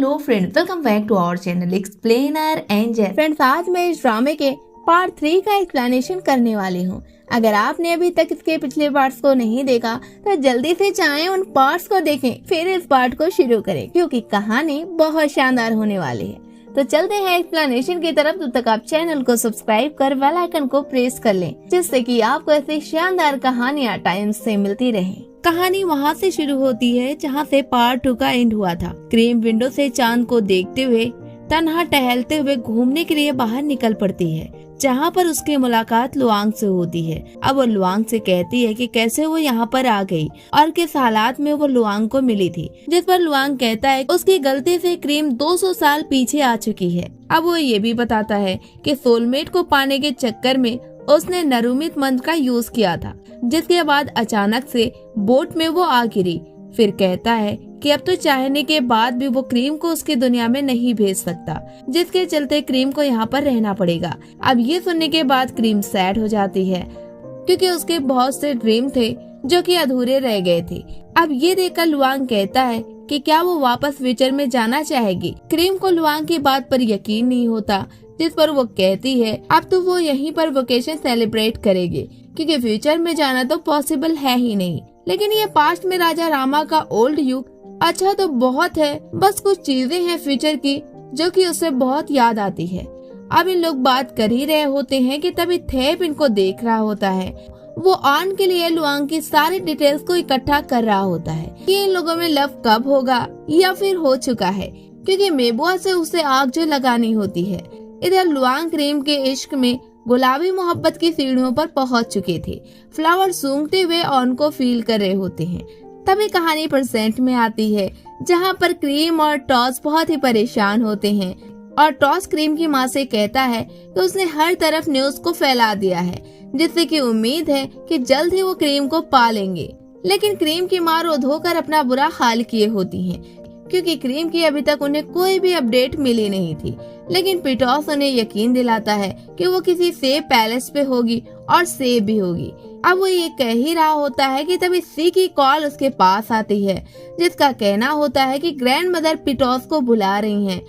Hello friends, welcome back to our channel explainer angel. Friends, आज मैं इस ड्रामे के पार्ट 3 का एक्सप्लेनेशन करने वाली हूँ। अगर आपने अभी तक इसके पिछले पार्ट्स को नहीं देखा तो जल्दी से जाएं उन पार्ट्स को देखें, फिर इस पार्ट को शुरू करें क्योंकि कहानी बहुत शानदार होने वाली है। तो चलते हैं एक्सप्लेनेशन की तरफ। तब तक आप चैनल को सब्सक्राइब कर बेल आइकन को प्रेस कर लें, जिससे कि आपको ऐसी शानदार कहानियाँ टाइम से मिलती रहें। कहानी वहाँ से शुरू होती है जहाँ से पार्ट 2 का एंड हुआ था। क्रीम विंडो से चांद को देखते हुए तन्हा टहलते हुए घूमने के लिए बाहर निकल पड़ती है, जहाँ पर उसकी मुलाकात लुआंग से होती है। अब वो लुआंग से कहती है कि कैसे वो यहाँ पर आ गई और किस हालात में वो लुआंग को मिली थी, जिस पर लुआंग कहता है उसकी गलती से क्रीम 200 साल पीछे आ चुकी है। अब वो ये भी बताता है कि सोलमेट को पाने के चक्कर में उसने नरुमित मंत्र का यूज किया था, जिसके बाद अचानक से बोट में वो आ गिरी। फिर कहता है कि अब तो चाहने के बाद भी वो क्रीम को उसकी दुनिया में नहीं भेज सकता, जिसके चलते क्रीम को यहाँ पर रहना पड़ेगा। अब ये सुनने के बाद क्रीम सैड हो जाती है क्योंकि उसके बहुत से ड्रीम थे जो कि अधूरे रह गए थे। अब ये देखकर लुआंग कहता है कि क्या वो वापस फ्यूचर में जाना चाहेगी। क्रीम को लुआंग की बात पर यकीन नहीं होता, जिस पर वो कहती है अब तो वो यहीं पर वेकेशन सेलिब्रेट करेगी क्योंकि फ्यूचर में जाना तो पॉसिबल है ही नहीं। लेकिन ये पास्ट में राजा रामा का ओल्ड युग अच्छा तो बहुत है, बस कुछ चीजें हैं फ्यूचर की जो कि उसे बहुत याद आती है। अब इन लोग बात कर ही रहे होते हैं कि तभी थेप इनको देख रहा होता है। वो आन के लिए लुआंग की सारी डिटेल्स को इकट्ठा कर रहा होता है कि इन लोगों में लव कब होगा या फिर हो चुका है, क्योंकि मेबुआ से उसे आग जो लगानी होती है। इधर लुआंग क्रीम के इश्क में गुलाबी मोहब्बत की सीढ़ियों पर पहुंच चुके थे। फ्लावर सूंघते हुए ऑन को फील कर रहे होते हैं। तभी कहानी प्रेजेंट में आती है, जहां पर क्रीम और टॉस बहुत ही परेशान होते हैं और टॉस क्रीम की माँ से कहता है कि उसने हर तरफ न्यूज को फैला दिया है, जिससे कि उम्मीद है कि जल्द ही वो क्रीम को पा लेंगे। लेकिन क्रीम की माँ रो धोकर अपना बुरा हाल किए होती है क्योंकि क्रीम की अभी तक उन्हें कोई भी अपडेट मिली नहीं थी। लेकिन पिटॉस उन्हें यकीन दिलाता है कि वो किसी सेब पैलेस पे होगी और सेब भी होगी। अब वो ये कह ही रहा होता है कि तभी सी की कॉल उसके पास आती है, जिसका कहना होता है कि ग्रैंड मदर पिटॉस को बुला रही हैं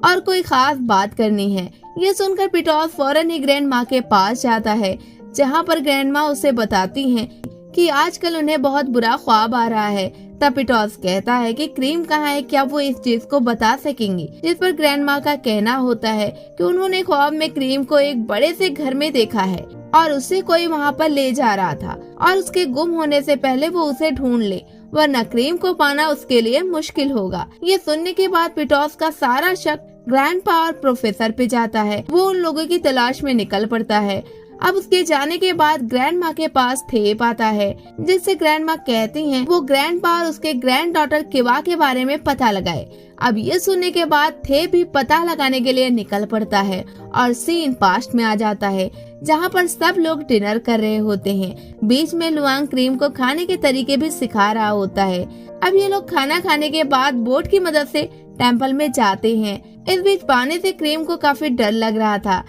और कोई खास बात करनी है। ये सुनकर पिटॉस फौरन ही ग्रैंड माँ के पास जाता है, जहाँ पर ग्रैंड माँ उसे बताती हैं कि आजकल उन्हें बहुत बुरा ख्वाब आ रहा है। तब पिटॉस कहता है कि क्रीम कहाँ है, क्या वो इस चीज को बता सकेंगी। जिस पर ग्रैंड माँ का कहना होता है कि उन्होंने ख्वाब में क्रीम को एक बड़े से घर में देखा है और उसे कोई वहाँ पर ले जा रहा था और उसके गुम होने से पहले वो उसे ढूंढ ले, वरना क्रीम को पाना उसके लिए मुश्किल होगा। ये सुनने के बाद पिटॉस का सारा शक ग्रैंडपा और प्रोफेसर पे जाता है। वो उन लोगों की तलाश में निकल पड़ता है। अब उसके जाने के बाद ग्रैंड माँ के पास थेप आता है, जिससे ग्रैंड माँ कहती हैं वो ग्रैंड पा और उसके ग्रैंड डॉटर किवा के बारे में पता लगाए। अब ये सुनने के बाद थेप भी पता लगाने के लिए निकल पड़ता है और सीन पास्ट में आ जाता है, जहाँ पर सब लोग डिनर कर रहे होते हैं। बीच में लुआंग क्रीम को खाने के तरीके भी सिखा रहा होता है। अब ये लोग खाना खाने के बाद बोट की मदद से टेम्पल में जाते हैं। इस बीच पानी से क्रीम को काफी डर लग रहा था,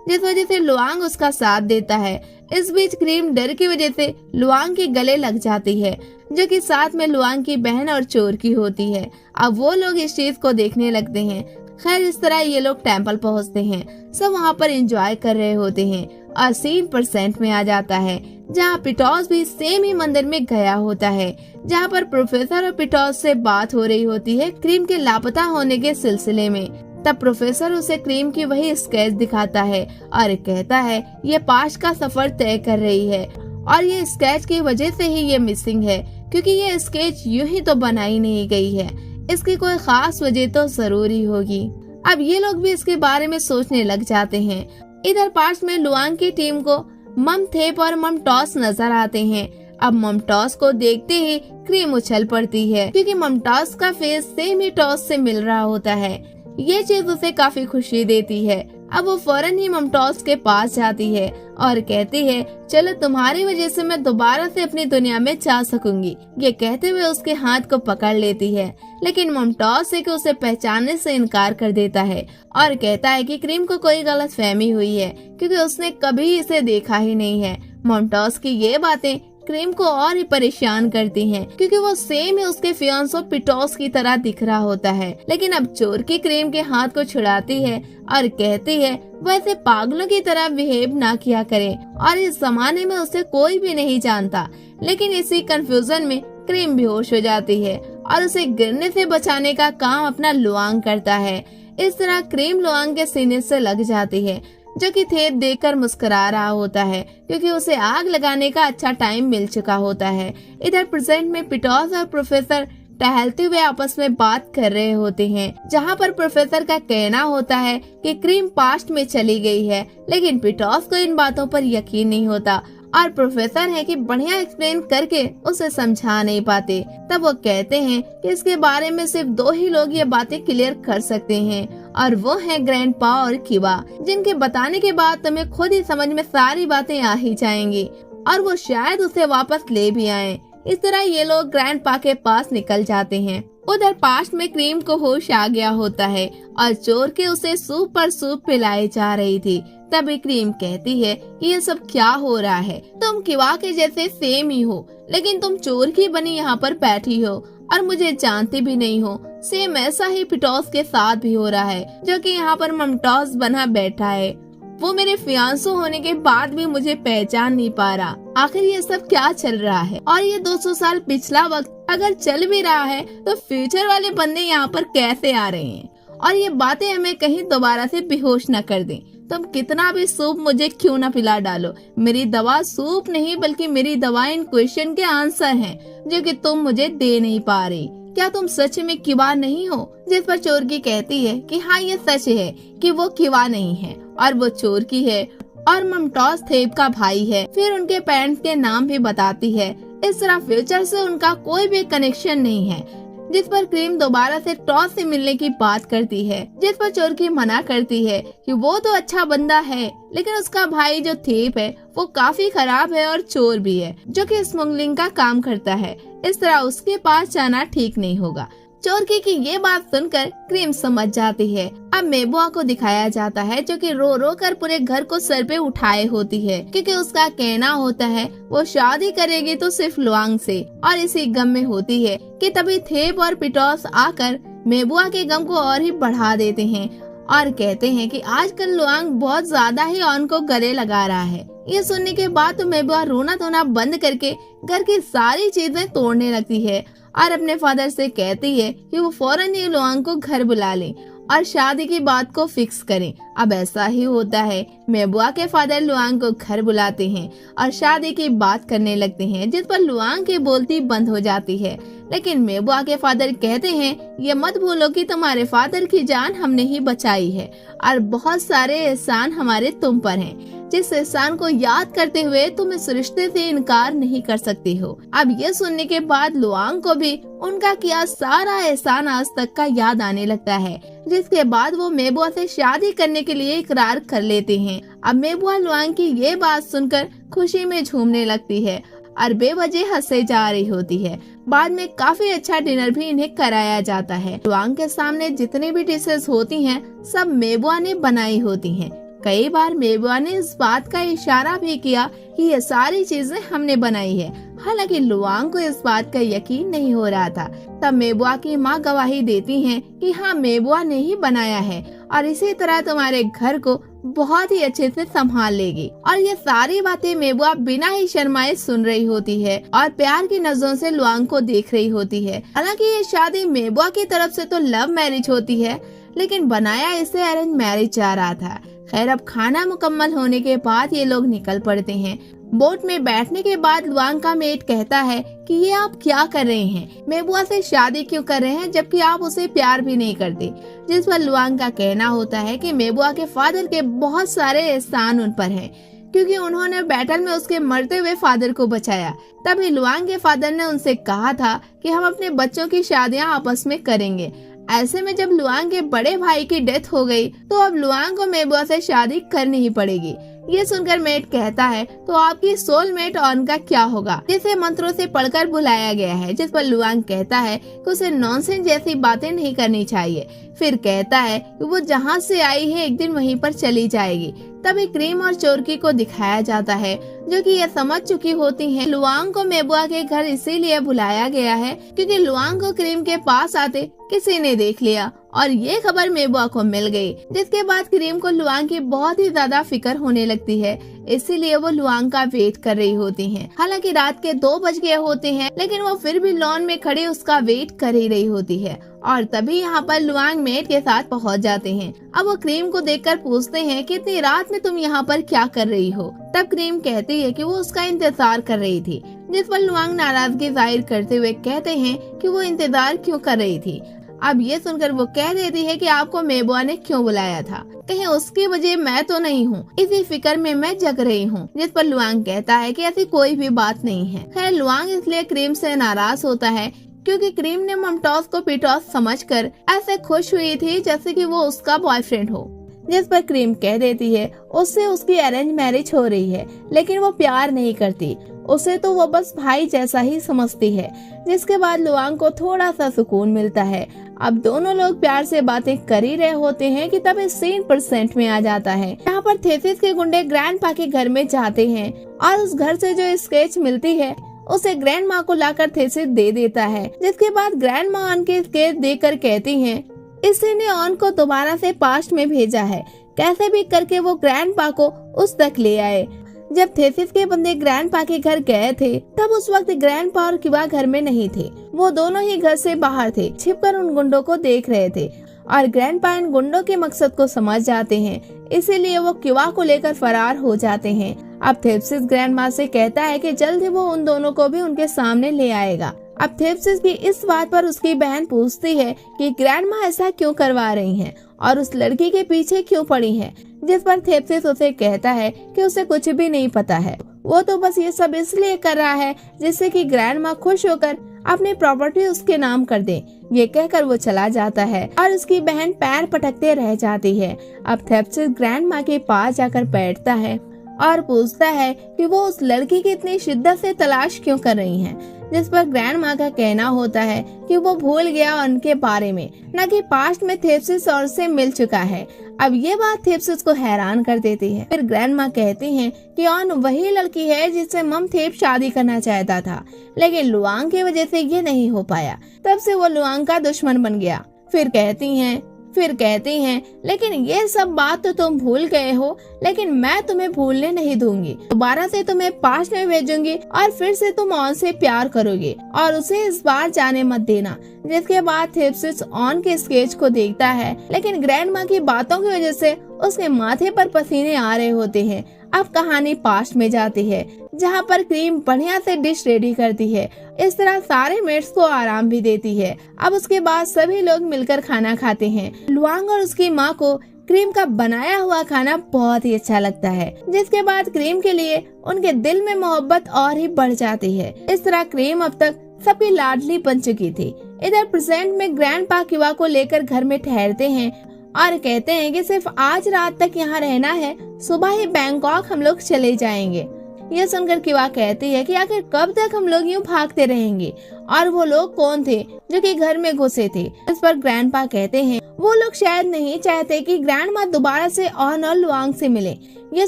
जिस वजह से लुआंग उसका साथ देता है। इस बीच क्रीम डर की वजह से लुआंग के गले लग जाती है, जो कि साथ में लुआंग की बहन और चोर की होती है। अब वो लोग इस चीज को देखने लगते हैं। खैर, इस तरह ये लोग टेम्पल पहुंचते हैं। सब वहाँ पर एंजॉय कर रहे होते हैं और सीन परसेंट में आ जाता है, जहाँ पिटॉस भी सेम ही मंदिर में गया होता है, जहाँ पर प्रोफेसर और पिटॉस से बात हो रही होती है क्रीम के लापता होने के सिलसिले में। तब प्रोफेसर उसे क्रीम की वही स्केच दिखाता है और कहता है ये पास्ट का सफर तय कर रही है और ये स्केच की वजह से ही ये मिसिंग है, क्योंकि ये स्केच यूं ही तो बनाई नहीं गई है। इसकी कोई खास वजह तो जरूरी होगी। अब ये लोग भी इसके बारे में सोचने लग जाते हैं। इधर पास्ट में लुआंग की टीम को मम थेप और मम टॉस नजर आते हैं। अब मम टॉस को देखते ही क्रीम उछल पड़ती है, क्योंकि मम टॉस का फेस सेम ही टॉस से मिल रहा होता है। ये चीज उसे काफी खुशी देती है। अब वो फौरन ही ममटॉस के पास जाती है और कहती है चलो तुम्हारी वजह से मैं दोबारा से अपनी दुनिया में जा सकूंगी। ये कहते हुए उसके हाथ को पकड़ लेती है, लेकिन ममटॉस से उसे पहचानने से इनकार कर देता है और कहता है कि क्रीम को कोई गलत फहमी हुई है, क्योंकि उसने कभी इसे देखा ही नहीं है। ममटॉस की ये बातें क्रीम को और ही परेशान करती हैं, क्योंकि वो सेम ही उसके फियांसो पिटोस की तरह दिख रहा होता है। लेकिन अब चोर की क्रीम के हाथ को छुड़ाती है और कहती है वैसे पागलों की तरह बिहेव ना किया करे और इस जमाने में उसे कोई भी नहीं जानता। लेकिन इसी कंफ्यूजन में क्रीम बेहोश हो जाती है और उसे गिरने से बचाने का काम अपना लुआंग करता है। इस तरह क्रीम लुआंग के सीने से लग जाती है, जो कि थेप देखकर मुस्कुरा रहा होता है, क्योंकि उसे आग लगाने का अच्छा टाइम मिल चुका होता है। इधर प्रेजेंट में पिटोस और प्रोफेसर टहलते हुए आपस में बात कर रहे होते हैं, जहाँ पर प्रोफेसर का कहना होता है कि क्रीम पास्ट में चली गई है, लेकिन पिटोस को इन बातों पर यकीन नहीं होता और प्रोफेसर है कि बढ़िया एक्सप्लेन करके उसे समझा नहीं पाते। तब वो कहते हैं कि इसके बारे में सिर्फ 2 ही लोग ये बातें क्लियर कर सकते हैं और वो हैं ग्रैंडपा और किवा, जिनके बताने के बाद तुम्हें खुद ही समझ में सारी बातें आ ही जाएंगी और वो शायद उसे वापस ले भी आए। इस तरह ये लोग ग्रैंडपा के पास निकल जाते हैं। उधर पास्ट में क्रीम को होश आ गया होता है और चोर के उसे सूप पर सूप पिलाई जा रही थी। तभी क्रीम कहती है कि ये सब क्या हो रहा है, तुम किवा के जैसे सेम ही हो, लेकिन तुम चोर की बनी यहाँ पर बैठी हो और मुझे जानती भी नहीं हो। सेम ऐसा ही पिटोस के साथ भी हो रहा है, जो कि यहाँ पर ममटोस बना बैठा है। वो मेरे फियांसो होने के बाद भी मुझे पहचान नहीं पा रहा। आखिर ये सब क्या चल रहा है? और ये 200 साल पिछला वक्त अगर चल भी रहा है तो फ्यूचर वाले बंदे यहाँ पर कैसे आ रहे हैं? और ये बातें हमें कहीं दोबारा से बेहोश न कर दें। तुम कितना भी सूप मुझे क्यों न पिला डालो, मेरी दवा सूप नहीं बल्कि मेरी दवा इन क्वेश्चन के आंसर हैं, जो कि तुम मुझे दे नहीं पा रही। क्या तुम सच में किवा नहीं हो? जिस पर चोर की कहती है कि हाँ ये सच है कि वो किवा नहीं है और वो चोर की है और ममटोस थेप का भाई है। फिर उनके पेरेंट्स के नाम भी बताती है। इस तरह फ्यूचर से उनका कोई भी कनेक्शन नहीं है। जिस पर क्रीम दोबारा से टॉस से मिलने की बात करती है, जिस पर चोर की मना करती है कि वो तो अच्छा बंदा है, लेकिन उसका भाई जो थेप है वो काफी खराब है और चोर भी है, जो कि स्मगलिंग का काम करता है। इस तरह उसके पास जाना ठीक नहीं होगा। चोर की ये बात सुनकर क्रीम समझ जाती है। अब मेबुआ को दिखाया जाता है, जो कि रो रो कर पूरे घर को सर पे उठाए होती है, क्योंकि उसका कहना होता है वो शादी करेगी तो सिर्फ लुआंग से, और इसी गम में होती है कि तभी थेप और पिटोस आकर मेबुआ के गम को और ही बढ़ा देते हैं और कहते हैं कि आजकल लुआंग बहुत ज्यादा ही ऑन को गले लगा रहा है। ये सुनने के बाद तो मेबुआ रोना धोना बंद करके घर की सारी चीजें तोड़ने लगती है और अपने फादर से कहती है कि वो फौरन ही लुआंग को घर बुला ले और शादी की बात को फिक्स करें। अब ऐसा ही होता है। मेबुआ के फादर लुआंग को घर बुलाते हैं और शादी की बात करने लगते हैं, जिस पर लुआंग की बोलती बंद हो जाती है। लेकिन मेबुआ के फादर कहते हैं ये मत भूलो कि तुम्हारे फादर की जान हमने ही बचाई है और बहुत सारे एहसान हमारे तुम पर हैं, जिस एहसान को याद करते हुए तुम इस रिश्ते से इनकार नहीं कर सकती हो। अब ये सुनने के बाद लुआंग को भी उनका किया सारा एहसान आज तक का याद आने लगता है, जिसके बाद वो मेबुआ से शादी करने के लिए इकरार कर लेते हैं। अब मेबुआ लुआंग की ये बात सुनकर खुशी में झूमने लगती है और बेवजह हंसे जा रही होती है। बाद में काफी अच्छा डिनर भी इन्हें कराया जाता है। लुआंग के सामने जितनी भी डिशेस होती हैं सब मेबुआ ने बनाई होती हैं। कई बार मेबुआ ने इस बात का इशारा भी किया कि ये सारी चीजें हमने बनाई है, हालांकि लुआंग को इस बात का यकीन नहीं हो रहा था। तब मेबुआ की माँ गवाही देती हैं कि हाँ मेबुआ ने ही बनाया है और इसी तरह तुम्हारे घर को बहुत ही अच्छे से संभाल लेगी। और ये सारी बातें मेबुआ बिना ही शर्माए सुन रही होती है और प्यार की नजरों से लुआंग को देख रही होती है। हालांकि ये शादी मेबुआ की तरफ से तो लव मैरिज होती है, लेकिन बनाया इसे अरेंज मैरिज जा रहा था। खैर अब खाना मुकम्मल होने के बाद ये लोग निकल पड़ते हैं। बोट में बैठने के बाद लुआंग का मेट कहता है कि ये आप क्या कर रहे हैं, मेबुआ से शादी क्यों कर रहे हैं जबकि आप उसे प्यार भी नहीं करते। जिस पर लुआंग का कहना होता है कि मेबुआ के फादर के बहुत सारे एहसान उन पर हैं, क्योंकि उन्होंने बैटल में उसके मरते हुए फादर को बचाया। तभी लुआंग के फादर ने उनसे कहा था कि हम अपने बच्चों की शादियां आपस में करेंगे। ऐसे में जब लुआंग के बड़े भाई की डेथ हो गई तो अब लुआंग को मेबुआ से शादी करनी ही पड़ेगी। ये सुनकर मेट कहता है तो आपकी सोलमेट ऑन का क्या होगा, जिसे मंत्रों से पढ़कर बुलाया गया है। जिस पर लुआंग कहता है कि उसे नॉनसेंस जैसी बातें नहीं करनी चाहिए। फिर कहता है कि वो जहाँ से आई है एक दिन वहीं पर चली जाएगी। तभी क्रीम और चोरकी को दिखाया जाता है, जो कि ये समझ चुकी होती हैं लुआंग को मेबुआ के घर इसीलिए बुलाया गया है क्योंकि लुआंग को क्रीम के पास आते किसी ने देख लिया और ये खबर मेबुआ को मिल गई, जिसके बाद क्रीम को लुआंग की बहुत ही ज्यादा फिक्र होने लगती है। इसीलिए वो लुआंग का वेट कर रही होती हैं। हालांकि रात के 2 बज गए होते हैं, लेकिन वो फिर भी लॉन में खड़े उसका वेट कर ही रही होती है और तभी यहाँ पर लुआंग मेड के साथ पहुँच जाते हैं। अब वो क्रीम को देखकर पूछते हैं कि इतनी रात में तुम यहाँ पर क्या कर रही हो। तब क्रीम कहती है कि वो उसका इंतजार कर रही थी, जिस पर लुआंग नाराजगी जाहिर करते हुए कहते हैं कि वो इंतजार क्यों कर रही थी। अब ये सुनकर वो कह देती है कि आपको मेबुआ ने क्यों बुलाया था, कहीं उसकी वजह मैं तो नहीं हूँ, इसी फिक्र में मैं जग रही हूँ। जिस पर लुआंग कहता है कि ऐसी कोई भी बात नहीं है। खैर लुआंग इसलिए क्रीम से नाराज होता है क्योंकि क्रीम ने ममताज को पीटॉस समझकर ऐसे खुश हुई थी जैसे कि वो उसका बॉयफ्रेंड हो। जिस पर क्रीम कह देती है उससे उसकी अरेंज मैरिज हो रही है, लेकिन वो प्यार नहीं करती, उसे तो वो बस भाई जैसा ही समझती है। जिसके बाद लुआंग को थोड़ा सा सुकून मिलता है। अब दोनों लोग प्यार से बातें कर ही रहे होते हैं कि तब इस सीन % में आ जाता है। यहाँ पर थेसिस के गुंडे ग्रैंडपा के घर में जाते हैं और उस घर से जो स्केच मिलती है उसे ग्रैंड माँ को लाकर थेसिस दे देता है। जिसके बाद ग्रैंड माँ उनके स्केच देकर कहती हैं इसी ने ऑन को दोबारा से पास्ट में भेजा है, कैसे भी करके वो ग्रैंडपा को उस तक ले आए। जब थेसिस के बंदे ग्रैंडपा के घर गए थे तब उस वक्त ग्रैंडपा और किवा घर में नहीं थे, वो दोनों ही घर से बाहर थे, छिपकर उन गुंडों को देख रहे थे और ग्रैंडपा इन गुंडों के मकसद को समझ जाते हैं, इसीलिए वो किवा को लेकर फरार हो जाते हैं। अब थेसिस ग्रैंड माँ से कहता है कि जल्द ही वो उन दोनों को भी उनके सामने ले आएगा। अब थेसिस की इस बात पर उसकी बहन पूछती है कि ग्रैंड माँ ऐसा क्यों करवा रही हैं और उस लड़की के पीछे क्यों पड़ी है। जिस पर थेसिस उसे कहता है कि उसे कुछ भी नहीं पता है, वो तो बस ये सब इसलिए कर रहा है जिससे कि ग्रैंड माँ खुश होकर अपनी प्रॉपर्टी उसके नाम कर दे। ये कहकर वो चला जाता है और उसकी बहन पैर पटकते रह जाती है। अब थेसिस ग्रैंड माँ के पास जाकर बैठता है और पूछता है कि वो उस लड़की की इतनी शिद्दत से तलाश क्यों कर रही हैं। जिस पर ग्रैंड माँ का कहना होता है कि वो भूल गया उनके बारे में, न कि पास्ट में थेसिस और से मिल चुका है। अब ये बात थेसिस को हैरान कर देती है। फिर ग्रैंड माँ कहती हैं कि ऑन वही लड़की है जिससे मम थेप शादी करना चाहता था, लेकिन लुआंग की वजह से ये नहीं हो पाया, तब से वो लुआंग का दुश्मन बन गया। फिर कहती हैं लेकिन ये सब बात तो तुम भूल गए हो, लेकिन मैं तुम्हें भूलने नहीं दूंगी, दोबारा से तुम्हें पास्ट में भेजूंगी और फिर से तुम ऑन से प्यार करोगे और उसे इस बार जाने मत देना। जिसके बाद थेसिस ऑन के स्केच को देखता है, लेकिन ग्रैंड माँ की बातों की वजह से उसके माथे पर पसीने आ रहे होते हैं। अब कहानी पास्ट में जाती है जहाँ पर क्रीम बढ़िया से डिश रेडी करती है, इस तरह सारे मेट्स को आराम भी देती है। अब उसके बाद सभी लोग मिलकर खाना खाते हैं। लुआंग और उसकी माँ को क्रीम का बनाया हुआ खाना बहुत ही अच्छा लगता है, जिसके बाद क्रीम के लिए उनके दिल में मोहब्बत और ही बढ़ जाती है। इस तरह क्रीम अब तक सबकी लाडली बन चुकी थी। इधर प्रेजेंट में ग्रैंडपा किवा को लेकर घर में ठहरते हैं और कहते हैं कि सिर्फ आज रात तक यहाँ रहना है, सुबह ही बैंकॉक हम लोग चले जाएंगे। यह सुनकर किवा कहती है कि आखिर कब तक हम लोग यूँ भागते रहेंगे और वो लोग कौन थे जो कि घर में घुसे थे। इस पर ग्रैंडपा कहते हैं वो लोग शायद नहीं चाहते कि ग्रैंड माँ दोबारा से ऑन और लुआंग से मिले। ये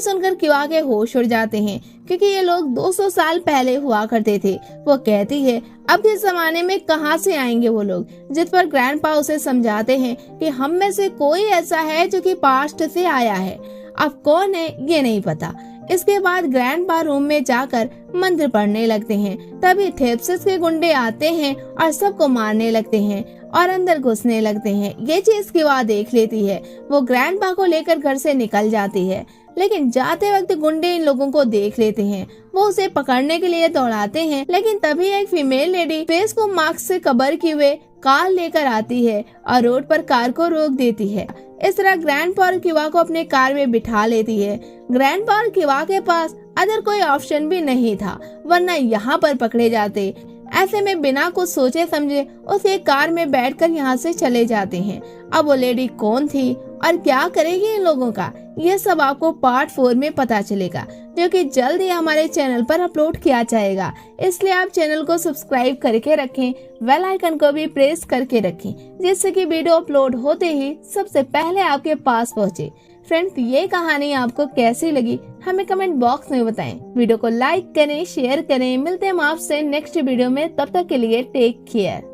सुनकर किवा के होश उड़ जाते हैं क्योंकि ये लोग 200 साल पहले हुआ करते थे। वो कहती है अब के जमाने में कहाँ से आएंगे वो लोग। जिस पर ग्रैंडपा उसे समझाते हैं कि हम में से कोई ऐसा है जो कि पास्ट से आया है, अब कौन है ये नहीं पता। इसके बाद ग्रैंडपा रूम में जाकर मंत्र पढ़ने लगते हैं। तभी थेसिस के गुंडे आते हैं और सबको मारने लगते हैं और अंदर घुसने लगते हैं। ये चीज किवा देख लेती है। वो ग्रैंडपा को लेकर घर से निकल जाती है, लेकिन जाते वक्त गुंडे इन लोगों को देख लेते हैं। वो उसे पकड़ने के लिए दौड़ाते हैं, लेकिन तभी एक फीमेल लेडी फेस को मास्क से कवर किए हुए कार लेकर आती है और रोड पर कार को रोक देती है। इस तरह ग्रैंडपा और किवा को अपने कार में बिठा लेती है। ग्रैंडपा और किवा के पास अदर कोई ऑप्शन भी नहीं था, वरना यहाँ पर पकड़े जाते। ऐसे में बिना कुछ सोचे समझे उस एक कार में बैठकर यहाँ से चले जाते हैं। अब वो लेडी कौन थी और क्या करेगी इन लोगों का, ये सब आपको पार्ट 4 में पता चलेगा, जो कि जल्द ही हमारे चैनल पर अपलोड किया जाएगा। इसलिए आप चैनल को सब्सक्राइब करके रखें, बेल आइकन को भी प्रेस करके रखें, जिससे कि वीडियो अपलोड होते ही सबसे पहले आपके पास पहुँचे। फ्रेंड्स, ये कहानी आपको कैसी लगी हमें कमेंट बॉक्स में बताएं। वीडियो को लाइक करें, शेयर करें। मिलते हैं हम आपसे नेक्स्ट वीडियो में, तब तक के लिए टेक केयर।